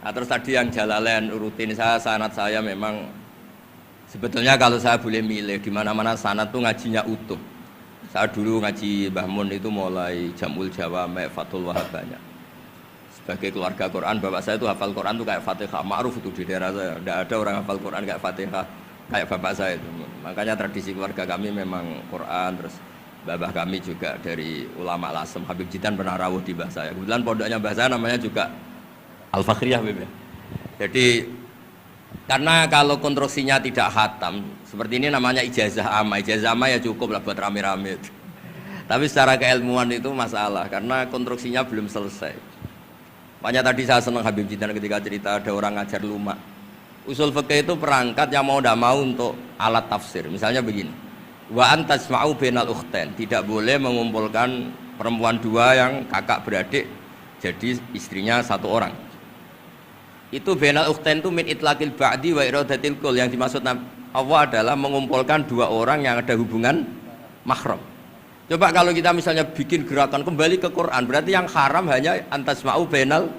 Nah, terus tadi yang Jalalain rutin saya, sanad saya memang sebetulnya kalau saya boleh milih di mana-mana sanad tuh ngajinya utuh. Saya dulu ngaji Mbah Mun itu mulai Jamul Jawami, Fathul Wahab banyak. Sebagai keluarga Quran, bapak saya itu hafal Quran tuh kayak Fatihah, ma'ruf itu di daerah saya. Tidak ada orang hafal Quran kayak Fatihah kayak bapak saya itu. Makanya tradisi keluarga kami memang Quran, terus babah kami juga dari ulama Lasem, Habib Jidan pernah rawuh di mbah saya. Kebetulan pondoknya mbah saya namanya juga Al-Fakhriyah, Habib. Jadi karena kalau konstruksinya tidak khatam, seperti ini namanya ijazah amma. Ijazah amma ya cukup lah buat rame-rame. Tapi secara keilmuan itu masalah karena konstruksinya belum selesai. Makanya tadi saya senang Habib Jidan ketika cerita ada orang ngajar lumak. Usul fikih itu perangkat yang mau tidak mau untuk alat tafsir. Misalnya begini. Wa antasma'u bainal ukhtain, tidak boleh mengumpulkan perempuan dua yang kakak beradik jadi istrinya satu orang. Itu bainal ukhtain itu min itlaqil ba'di wa iradatil kul, yang dimaksud Allah adalah mengumpulkan dua orang yang ada hubungan mahram. Coba kalau kita misalnya bikin gerakan kembali ke Quran, berarti yang haram hanya antasma'u bainal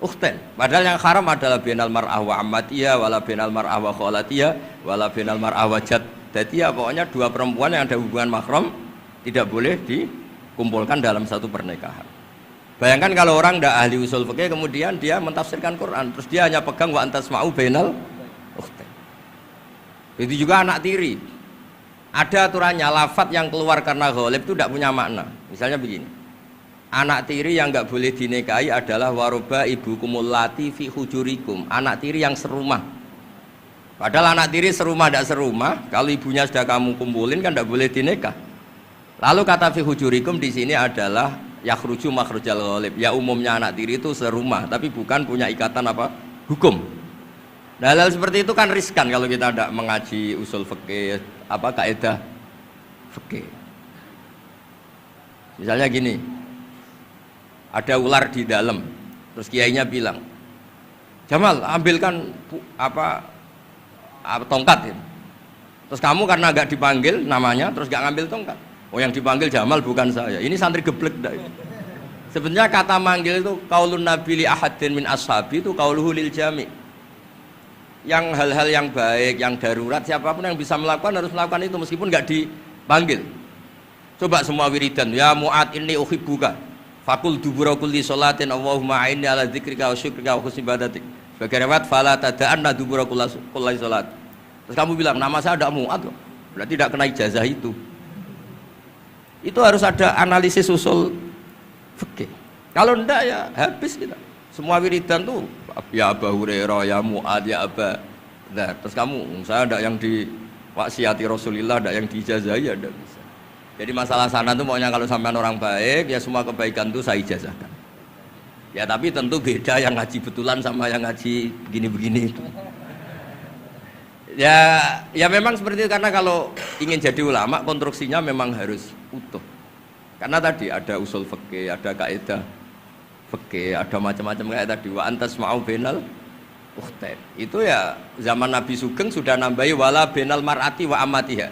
ukhtain. Padahal yang haram adalah bainal mar'ah wa ammatiyah wala bainal mar'ah wa khalatiyah wala bainal mar'ah wa jad. Jadi ya pokoknya dua perempuan yang ada hubungan mahram tidak boleh dikumpulkan dalam satu pernikahan. Bayangkan kalau orang tidak ahli usul fikih kemudian dia mentafsirkan Quran, terus dia hanya pegang wa antasma'u bainal ukhtain. Itu juga anak tiri. Ada aturannya, lafadz yang keluar karena ghalib itu tidak punya makna. Misalnya begini. Anak tiri yang nggak boleh dinikahi adalah waroba ibukumul lati fi hujurikum. Anak tiri yang serumah. Padahal anak tiri serumah tidak serumah, kalau ibunya sudah kamu kumpulin kan tidak boleh dinikah. Lalu kata fi hujurikum di sini adalah yakhruju makhrujal ghalib. Ya umumnya anak tiri itu serumah, tapi bukan punya ikatan apa? Hukum. Nah, hal seperti itu kan riskan kalau kita tidak mengaji usul fikih, apa kaidah fikih. Misalnya gini, ada ular di dalam, terus kiainya bilang, Jamal ambilkan tongkat itu. Terus kamu karena agak dipanggil namanya terus gak ngambil tongkat. Oh yang dipanggil Jamal bukan saya. Ini santri geblek dah. Sebenarnya kata manggil itu qaulun nabi li ahadin min ashabi itu qauluhu lil jami. Yang hal-hal yang baik, yang darurat siapapun yang bisa melakukan harus melakukan itu meskipun gak dipanggil. Coba semua wiridan ya Mu'ad inni uhibbuka. Fakul dubura kulli sholatin Allahumma a'inni ala dzikrika wa syukrika wa husni ibadatik. Sebagai riwayat fala tada'anna dubura kulli sholat. Terus kamu bilang nama saya ada Mu'ad loh. Berarti tidak kena ijazah itu. Itu harus ada analisis usul fikih. Kalau enggak ya habis kita. Semua wiridan tuh ya Abu Hurairah, ya Mu'ad, ya Aba. Nah, terus kamu saya ada yang di waksiati Rasulullah, ada yang diijazahi ya enggak bisa. Jadi masalah sana tuh maunya kalau sampean orang baik ya semua kebaikan tuh saya ijazahkan. Ya tapi tentu beda yang ngaji betulan sama yang ngaji begini-begini itu. Ya memang seperti itu karena kalau ingin jadi ulama konstruksinya memang harus utuh. Karena tadi ada usul fikih, ada kaidah fikih, ada macam-macam kayak tadi wa antasma'u bainal ukhtain. Itu ya zaman Nabi Sugeng sudah nambahi wala bainal mar'ati wa amatiha.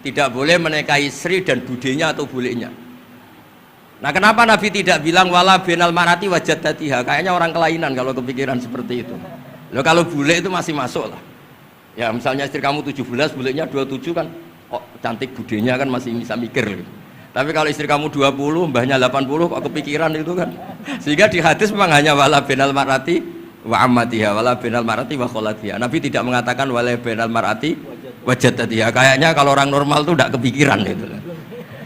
Tidak boleh menikahi istri dan budenya atau bulenya. Nah kenapa Nabi tidak bilang wala bainal mar'ati wa jaddatiha? Kayaknya orang kelainan kalau kepikiran seperti itu. Loh kalau bule itu masih masuk lah. Ya misalnya istri kamu 17, bulenya 27 kan kok cantik budenya kan masih bisa mikir gitu. Tapi kalau istri kamu 20, mbahnya 80 kok kepikiran itu kan. Sehingga di hadis memang hanya wala bainal mar'ati wa ammatiha wala bainal mar'ati wa kholatiha. Nabi tidak mengatakan wala bainal mar'ati wa jaddatiha. Kayaknya kalau orang normal tuh tidak kepikiran itu.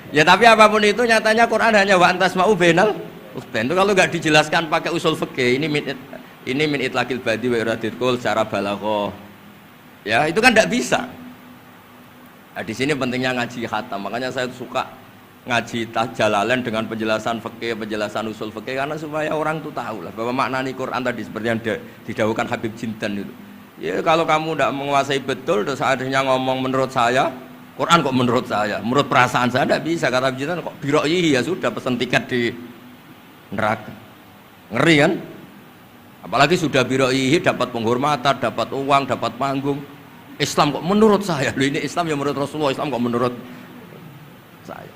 Ya tapi apapun itu nyatanya Quran hanya wa antasma'u bainal ukhtain. Itu kalau nggak dijelaskan pakai usul fikih ini min itlaqil badi wa iradil kul secara balaghah. Ya itu kan tidak bisa. Nah, di sini pentingnya ngaji khatam. Makanya saya suka ngaji Jalalain dengan penjelasan fikih, penjelasan usul fikih karena supaya orang tuh tahu lah bahwa maknani Quran tadi seperti yang didahulukan Habib Jindan itu. Ya kalau kamu tidak menguasai betul terus akhirnya ngomong menurut saya, Quran kok menurut saya, menurut perasaan saya tidak bisa. Kata Habib Jindan kok biroyi ya sudah pesan tiket di neraka. Ngeri kan? Apalagi sudah biroyi dapat penghormatan, dapat uang, dapat panggung. Islam kok menurut saya, loh ini Islam yang menurut Rasulullah, Islam kok menurut saya.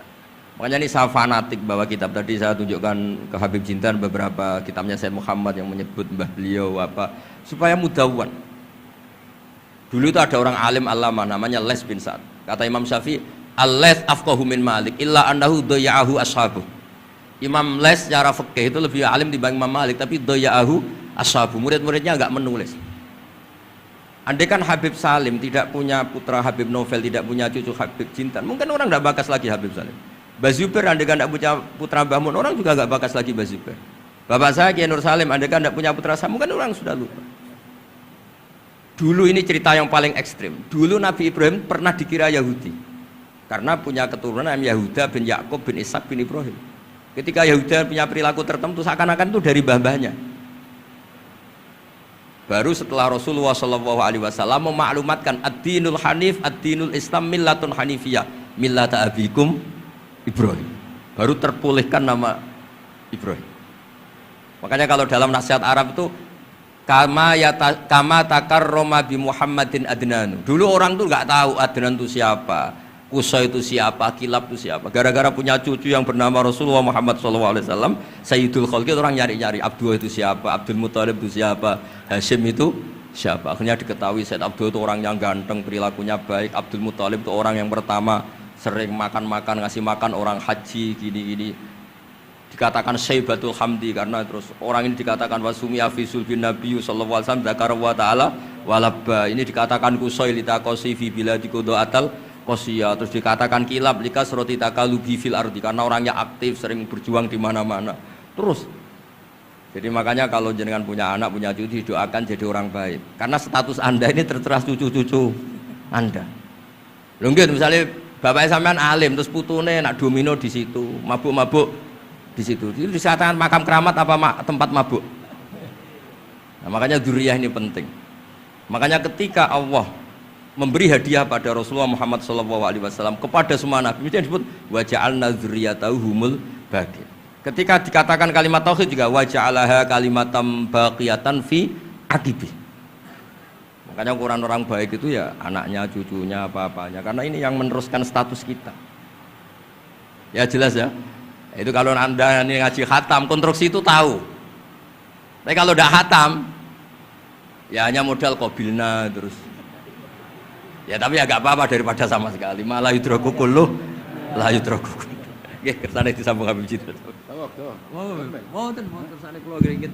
Makanya ini saya fanatik bahwa kitab tadi saya tunjukkan ke Habib Jintan beberapa kitabnya Said Muhammad yang menyebut mbah beliau apa supaya mudawwan. Dulu itu ada orang alim alama namanya Les bin Sa'ad. Kata Imam Syafi'i, "Al-Les afqahu min Malik illa annahu daya'ahu ashabuh." Imam Les secara fikih itu lebih alim dibanding Imam Malik, tapi daya'ahu ashabuh. Murid-muridnya enggak menulis. Andai kan Habib Salim tidak punya putra Habib Novel, tidak punya cucu Habib Jintan, mungkin orang enggak bakas lagi Habib Salim. Bazuber andai kan tidak punya putra Mbah Mun, orang juga nggak bakas lagi Bazuber. Bapak saya Kiai Nur Salim andai kan tidak punya putra saya, mungkin orang sudah lupa. Dulu ini cerita yang paling ekstrim. Dulu Nabi Ibrahim pernah dikira Yahudi karena punya keturunan Yahuda bin Yakub bin Ishak bin Ibrahim. Ketika Yahuda punya perilaku tertentu seakan-akan itu dari mbah-mbahnya. Baru setelah Rasulullah SAW memaklumatkan ad-dinul hanif, ad-dinul Islam millatun hanifiyah, millata abikum Ibrahim, baru terpulihkan nama Ibrahim. Makanya kalau dalam nasihat Arab itu kama takarroma bi Muhammadin adnanu. Dulu orang tuh nggak tahu Adnan itu siapa, Qusay itu siapa, Kilab itu siapa. Gara-gara punya cucu yang bernama Rasulullah Muhammad SAW, Sayyidul Khalqi, orang nyari-nyari Abdullah itu siapa, Abdul Muthalib itu siapa, Hashim itu siapa. Akhirnya diketahui Sayyid Abdullah itu orang yang ganteng, perilakunya baik. Abdul Muthalib itu orang yang pertama sering makan-makan, ngasih makan orang haji gini-gini. Dikatakan Syaibatul Hamdi karena terus orang ini dikatakan wasumi afisul bin Nabi sallallahu alaihi wasallam dzakara wa ta'ala walabba. Ini dikatakan Qusay litaqasi fi biladi qudaatal qasiyah. Terus dikatakan Kilab likasrati takalubi fil ardi karena orangnya aktif, sering berjuang di mana-mana. Terus jadi makanya kalau jenengan punya anak, punya cucu, doakan jadi orang baik. Karena status Anda ini tertera cucu-cucu Anda. Mungkin misalnya bapak sampean alim terus putune nak domino di situ, mabuk-mabuk di situ. Itu disatakan makam keramat apa tempat mabuk. Nah, makanya dzurriyyah ini penting. Makanya ketika Allah memberi hadiah pada Rasulullah Muhammad SAW kepada semua nabi, itu disebut wa ja'alna dzurriyyatahu humul baqin. Ketika dikatakan kalimat tauhid juga wa ja'alaha kalimatam baqiyatan fi aqibi. Makanya ukuran orang baik itu ya anaknya, cucunya, apa-apanya. Karena ini yang meneruskan status kita. Ya jelas ya. Itu kalau Anda ini ngaji khatam, konstruksi itu tahu. Tapi kalau tidak khatam, ya hanya modal qabilna terus. Ya tapi agak apa-apa daripada sama sekali. Malah yudraku kulluh, la yudraku kulluh. Nggih, kersane disambung Habib Jinten. Mau tersane kula nggih